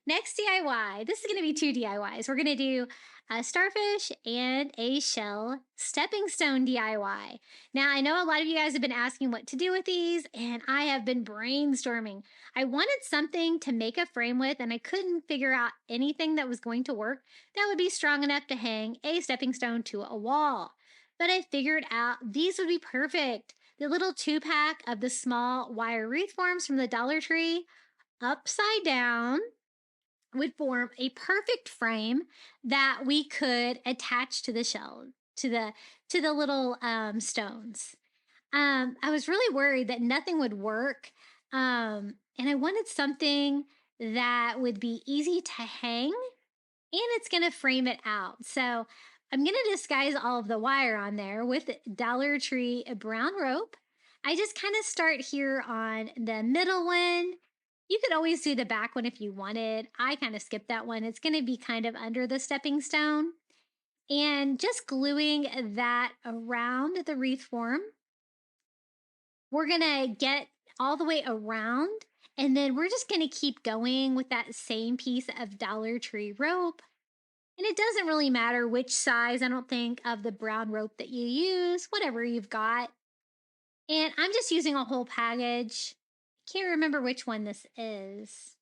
Next DIY. This is going to be two DIYs. We're going to do a starfish and a shell stepping stone DIY. Now, I know a lot of you guys have been asking what to do with these, and I have been brainstorming. I wanted something to make a frame with, and I couldn't figure out anything that was going to work that would be strong enough to hang a stepping stone to a wall. But I figured out these would be perfect. The little 2-pack of the small wire wreath forms from the Dollar Tree upside down would form a perfect frame that we could attach to the shell, to the little stones. I was really worried that nothing would work, and I wanted something that would be easy to hang, and it's going to frame it out. So I'm going to disguise all of the wire on there with Dollar Tree brown rope. I just kind of start here on the middle one. You could always do the back one if you wanted. I kind of skipped that one. It's going to be kind of under the stepping stone. And just gluing that around the wreath form. We're going to get all the way around. And then we're just going to keep going with that same piece of Dollar Tree rope. And it doesn't really matter which size, I don't think, of the brown rope that you use, whatever you've got. And I'm just using a whole package. Can't remember which one this is.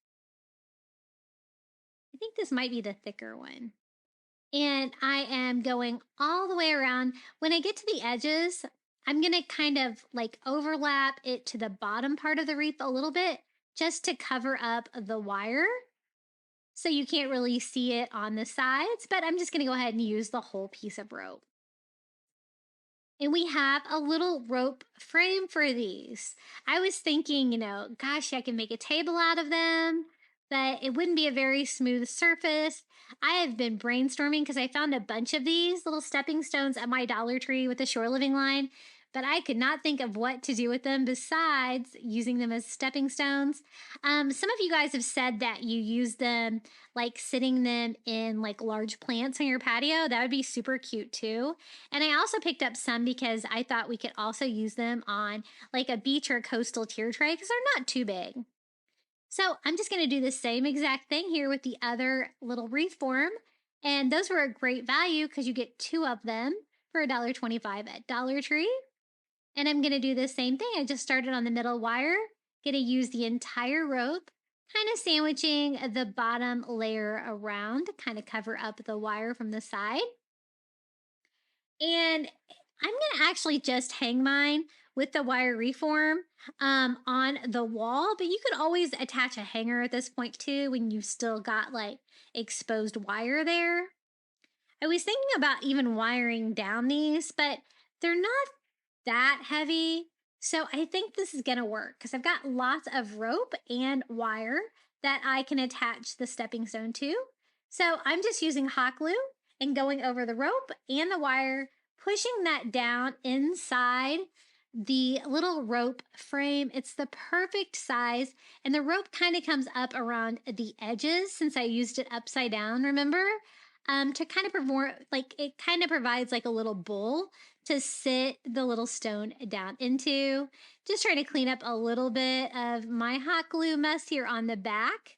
I think this might be the thicker one. And I am going all the way around. When I get to the edges, I'm going to kind of like overlap it to the bottom part of the wreath a little bit just to cover up the wire. So you can't really see it on the sides, but I'm just going to go ahead and use the whole piece of rope. And we have a little rope frame for these. I was thinking, gosh, I can make a table out of them, but it wouldn't be a very smooth surface. I have been brainstorming because I found a bunch of these little stepping stones at my Dollar Tree with the Shore Living line, but I could not think of what to do with them besides using them as stepping stones. Some of you guys have said that you use them like sitting them in like large plants on your patio. That would be super cute too. And I also picked up some because I thought we could also use them on like a beach or coastal tier tray because they're not too big. So I'm just going to do the same exact thing here with the other little wreath form. And those were a great value because you get 2 of them for $1.25 at Dollar Tree. And I'm going to do the same thing. I just started on the middle wire, going to use the entire rope, kind of sandwiching the bottom layer around to kind of cover up the wire from the side. And I'm going to actually just hang mine with the wire reform on the wall, but you could always attach a hanger at this point too when you've still got like exposed wire there. I was thinking about even wiring down these, but they're not that heavy. So I think this is going to work because I've got lots of rope and wire that I can attach the stepping stone to. So I'm just using hot glue and going over the rope and the wire, pushing that down inside the little rope frame. It's the perfect size, and the rope kind of comes up around the edges since I used it upside down, remember? To kind of like it kind of provides like a little bowl to sit the little stone down into. Just trying to clean up a little bit of my hot glue mess here on the back.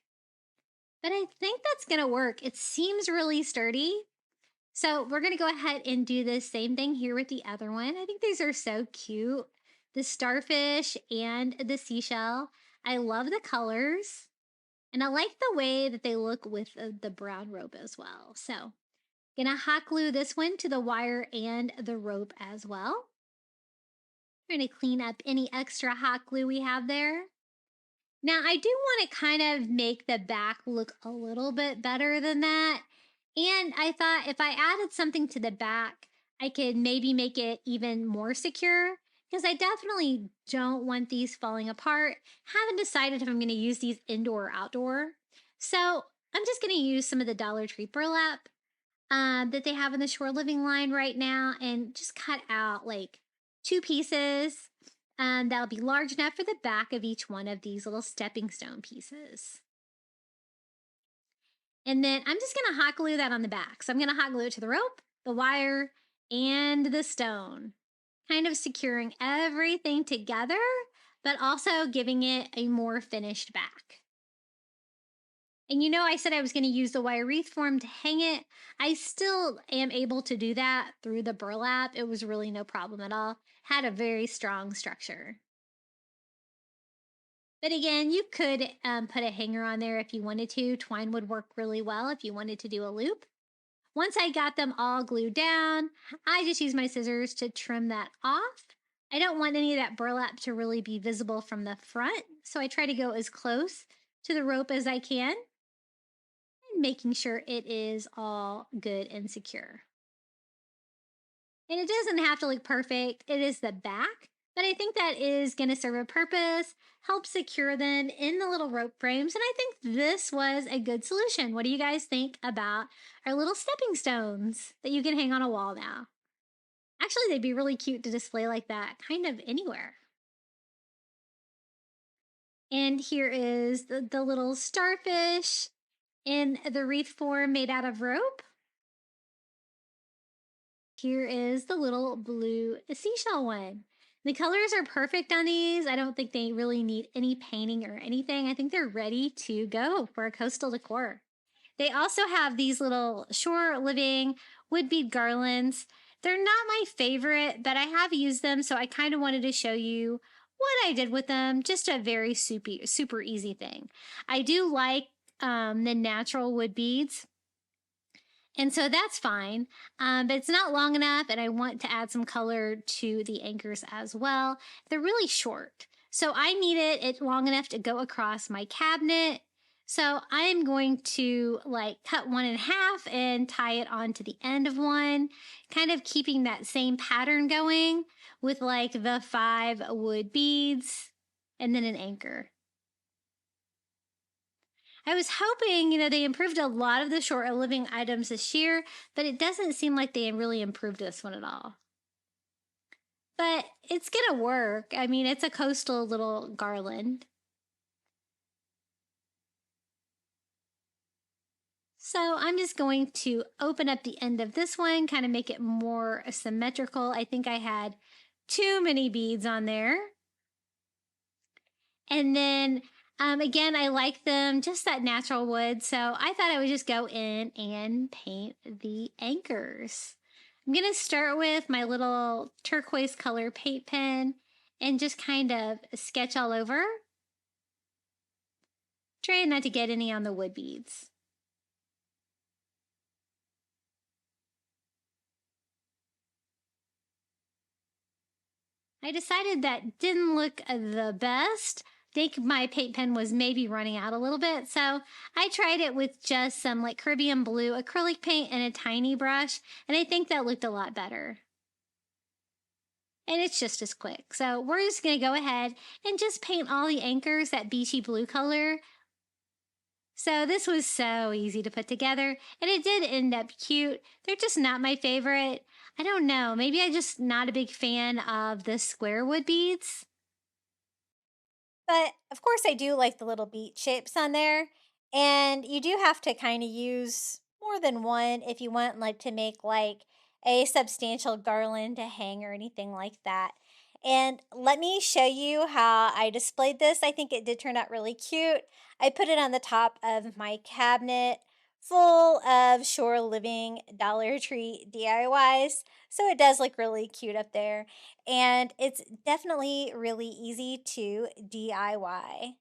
But I think that's going to work. It seems really sturdy. So we're going to go ahead and do the same thing here with the other one. I think these are so cute. The starfish and the seashell. I love the colors. And I like the way that they look with the brown rope as well. So gonna hot glue this one to the wire and the rope as well. Trying to clean up any extra hot glue we have there. Now I do want to kind of make the back look a little bit better than that. And I thought if I added something to the back, I could maybe make it even more secure because I definitely don't want these falling apart. Haven't decided if I'm going to use these indoor or outdoor. So I'm just going to use some of the Dollar Tree burlap that they have in the Shore Living line right now and just cut out like 2 pieces. That'll be large enough for the back of each one of these little stepping stone pieces. And then I'm just going to hot glue that on the back. So I'm going to hot glue it to the rope, the wire, and the stone. Kind of securing everything together, but also giving it a more finished back. And I said I was going to use the wire wreath form to hang it. I still am able to do that through the burlap. It was really no problem at all. Had a very strong structure. But again, you could put a hanger on there if you wanted to. Twine would work really well if you wanted to do a loop. Once I got them all glued down, I just used my scissors to trim that off. I don't want any of that burlap to really be visible from the front, so I try to go as close to the rope as I can, and making sure it is all good and secure. And it doesn't have to look perfect, it is the back, but I think that is going to serve a purpose, help secure them in the little rope frames, and I think this was a good solution. What do you guys think about our little stepping stones that you can hang on a wall now? Actually, they'd be really cute to display like that kind of anywhere. And here is the little starfish in the wreath form made out of rope. Here is the little blue seashell one. The colors are perfect on these. I don't think they really need any painting or anything. I think they're ready to go for a coastal decor. They also have these little shore living wood bead garlands. They're not my favorite, but I have used them, so I kind of wanted to show you what I did with them. Just a very super easy thing. I do like the natural wood beads. And so that's fine, but it's not long enough, and I want to add some color to the anchors as well. They're really short, so I needed it long enough to go across my cabinet. So I'm going to like cut one in half and tie it onto the end of one, kind of keeping that same pattern going with like the 5 wood beads and then an anchor. I was hoping, they improved a lot of the short living items this year, but it doesn't seem like they really improved this one at all. But it's gonna work. I mean, it's a coastal little garland. So I'm just going to open up the end of this one, kind of make it more symmetrical. I think I had too many beads on there. And then again, I like them just that natural wood. So I thought I would just go in and paint the anchors. I'm going to start with my little turquoise color paint pen and just kind of sketch all over. Trying not to get any on the wood beads. I decided that didn't look the best. I think my paint pen was maybe running out a little bit, so I tried it with just some like Caribbean blue acrylic paint and a tiny brush, and I think that looked a lot better. And it's just as quick. So we're just going to go ahead and just paint all the anchors that beachy blue color. So this was so easy to put together, and it did end up cute. They're just not my favorite. I don't know, maybe I'm just not a big fan of the square wood beads. But of course, I do like the little beat shapes on there. And you do have to kind of use more than one if you want like to make like a substantial garland to hang or anything like that. And let me show you how I displayed this. I think it did turn out really cute. I put it on the top of my cabinet full of Shore Living Dollar Tree DIYs. So it does look really cute up there. And it's definitely really easy to DIY.